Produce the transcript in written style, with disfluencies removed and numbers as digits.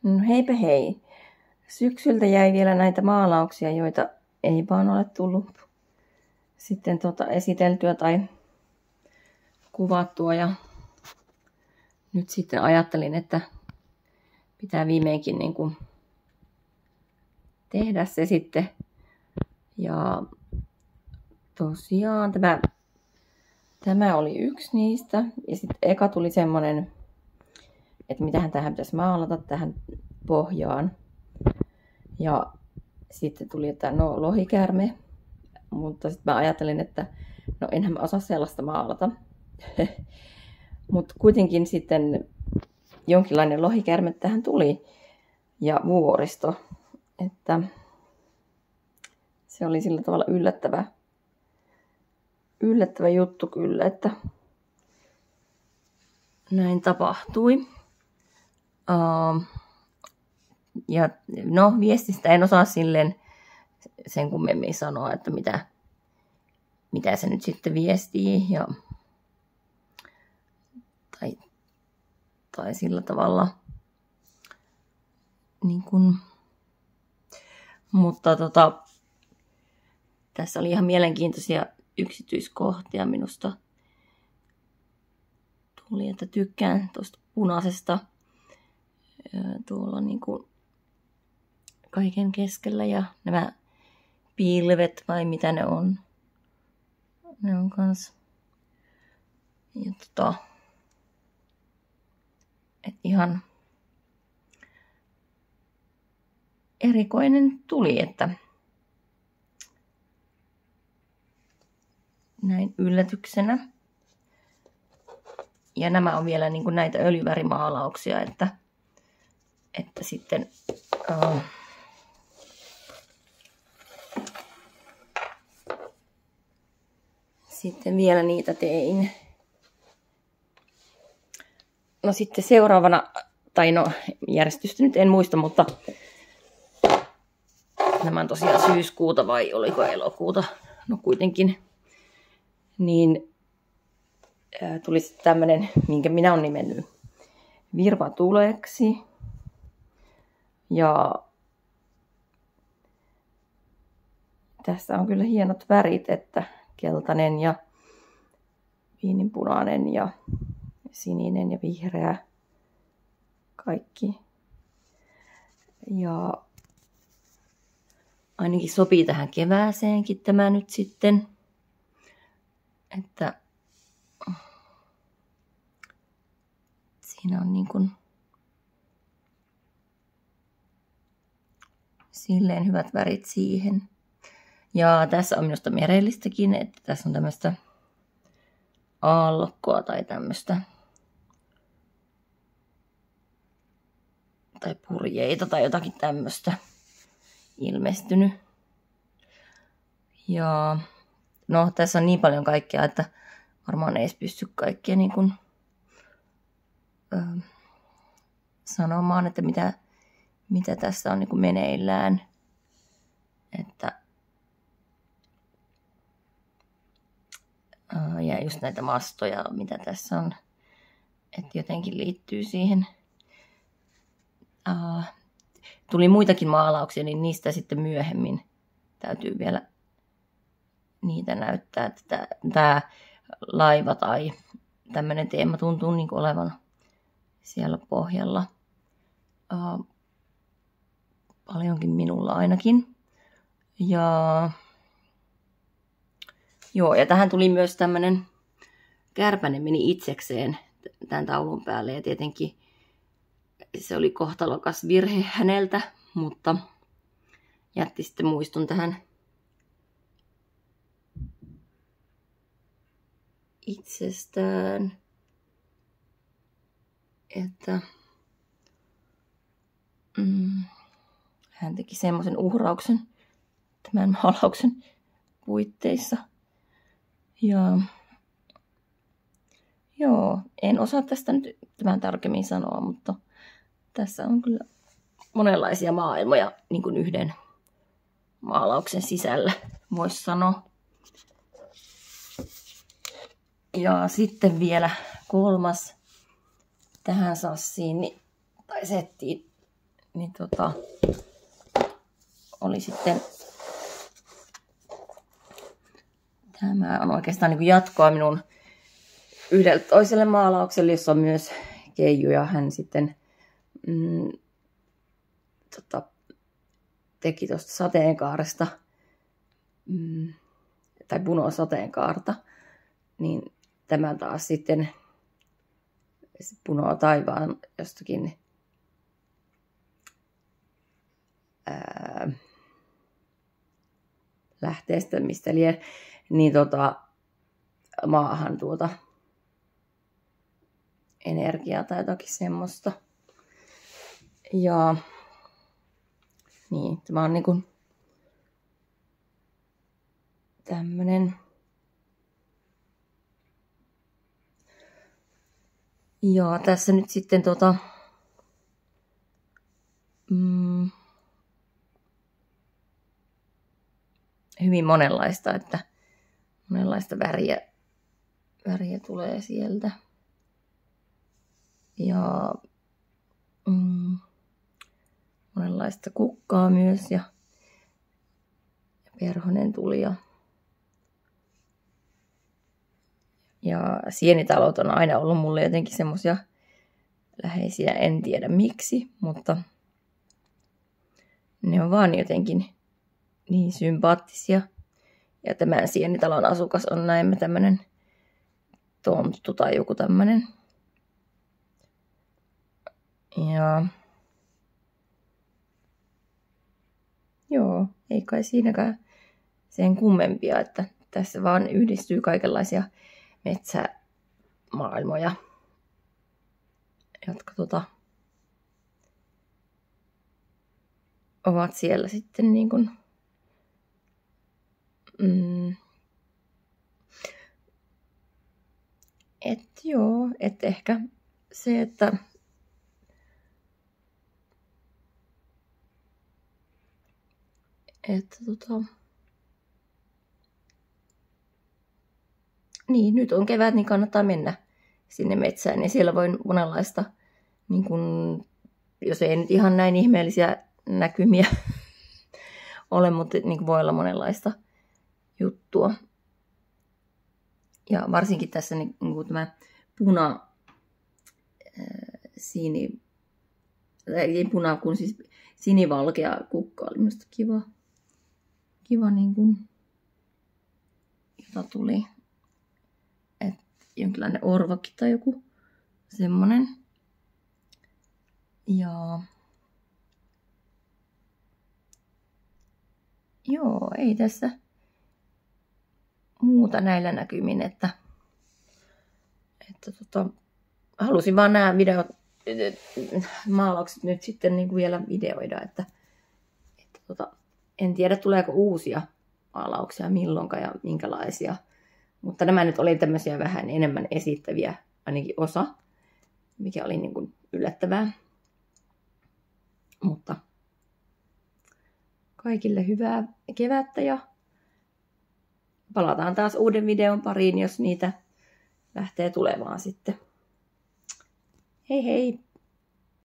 No heipä hei. Syksyltä jäi vielä näitä maalauksia, joita ei vaan ole tullut sitten esiteltyä tai kuvattua. Ja nyt sitten ajattelin, että pitää viimeinkin niin kuin tehdä se sitten. Ja tosiaan tämä oli yksi niistä. Ja sitten eka tuli semmonen, että mitähän tähän pitäisi maalata tähän pohjaan. Ja sitten tuli, että no lohikäärme. Mutta sitten mä ajattelin, että no enhän mä osaa sellaista maalata. Mutta kuitenkin sitten jonkinlainen lohikäärme tähän tuli. Ja vuoristo. Että se oli sillä tavalla yllättävä juttu kyllä, että näin tapahtui. Ja no viestistä en osaa silleen sen kummemmin sanoa, että mitä se nyt sitten viestii. Ja, tai sillä tavalla. Niin kun, mutta tässä oli ihan mielenkiintoisia yksityiskohtia minusta. Tuli, että tykkään tuosta punaisesta tuolla niin kuin kaiken keskellä ja nämä pilvet vai mitä ne on. Ne on kans. Ja et ihan erikoinen tuli, että näin yllätyksenä. Ja nämä on vielä niin kuin näitä öljyvärimaalauksia, että sitten sitten vielä niitä tein. No sitten seuraavana, tai no järjestystä nyt en muista, mutta nämä on tosiaan syyskuuta vai oliko elokuuta, no kuitenkin, niin tuli sitten tämmönen, minkä minä olen nimennyt virvatuleksi. Ja tässä on kyllä hienot värit, että keltainen ja viininpunainen ja sininen ja vihreä. Kaikki. Ja ainakin sopii tähän kevääseenkin tämä nyt sitten. Että siinä on niin kuin silleen hyvät värit siihen. Ja tässä on minusta merellistäkin, että tässä on tämmöistä aallokkoa tai tämmöistä. Tai purjeita tai jotakin tämmöistä ilmestynyt. Ja no tässä on niin paljon kaikkea, että varmaan ei edes pysty kaikkea niin kuin, sanomaan, että mitä tässä on niin kuin meneillään. Että ja just näitä mastoja, mitä tässä on, että jotenkin liittyy siihen. Tuli muitakin maalauksia, niin niistä sitten myöhemmin täytyy vielä niitä näyttää. Että tämä laiva tai tämmöinen teema tuntuu niin kuin olevan siellä pohjalla. Paljonkin minulla ainakin. Ja joo, ja tähän tuli myös tämmöinen kärpänen meni itsekseen tämän taulun päälle. Ja tietenkin se oli kohtalokas virhe häneltä, mutta jätti sitten muistun tähän itsestään, että hän teki semmoisen uhrauksen tämän maalauksen puitteissa. Ja joo, en osaa tästä nyt tämän tarkemmin sanoa, mutta tässä on kyllä monenlaisia maailmoja niin kuin yhden maalauksen sisällä, voisi sanoa. Ja sitten vielä kolmas tähän sassiin tai settiin niin oli sitten, tämä on oikeastaan niin kuin jatkoa minun yhdelle toiselle maalaukselle, jossa on myös Keiju, ja hän sitten teki tuosta sateenkaaresta, tai punoa sateenkaarta, niin tämä taas sitten punoa taivaan jostakin lähteestä, mistä lie, niin maahan energiaa tai jotakin semmoista. Ja niin, tämä on niinku tämmönen. Ja tässä nyt sitten hyvin monenlaista, että monenlaista väriä tulee sieltä. Ja monenlaista kukkaa myös ja perhonen tuli ja sienitalot on aina ollut mulle jotenkin semmosia läheisiä, en tiedä miksi, mutta ne on vaan jotenkin niin sympaattisia. Ja tämän sienitalon asukas on näemme tämmönen tonttu tai joku tämmönen. Ja joo, ei kai siinäkään sen kummempia, että tässä vaan yhdistyy kaikenlaisia metsämaailmoja, jotka ovat siellä sitten niin kuin että ehkä se, että niin, nyt on kevät, niin kannattaa mennä sinne metsään, niin siellä voi monenlaista, niin kun, jos ei nyt ihan näin ihmeellisiä näkymiä ole, mutta niin voi olla monenlaista juttua. Ja varsinkin tässä niin tämä kun siis sinivalkea kukka oli minusta kiva niin kuin, jota tuli, että jonkinlainen orvakki tai joku semmonen. Ja joo, ei tässä muuta näillä näkymin, että halusin vaan nämä maalaukset nyt sitten niin kuin vielä videoida, että en tiedä tuleeko uusia maalauksia milloinkaan ja minkälaisia, mutta nämä nyt oli tämmöisiä vähän enemmän esittäviä, ainakin osa, mikä oli niin kuin yllättävää, mutta kaikille hyvää kevättä ja palataan taas uuden videon pariin, jos niitä lähtee tulemaan sitten. Hei hei!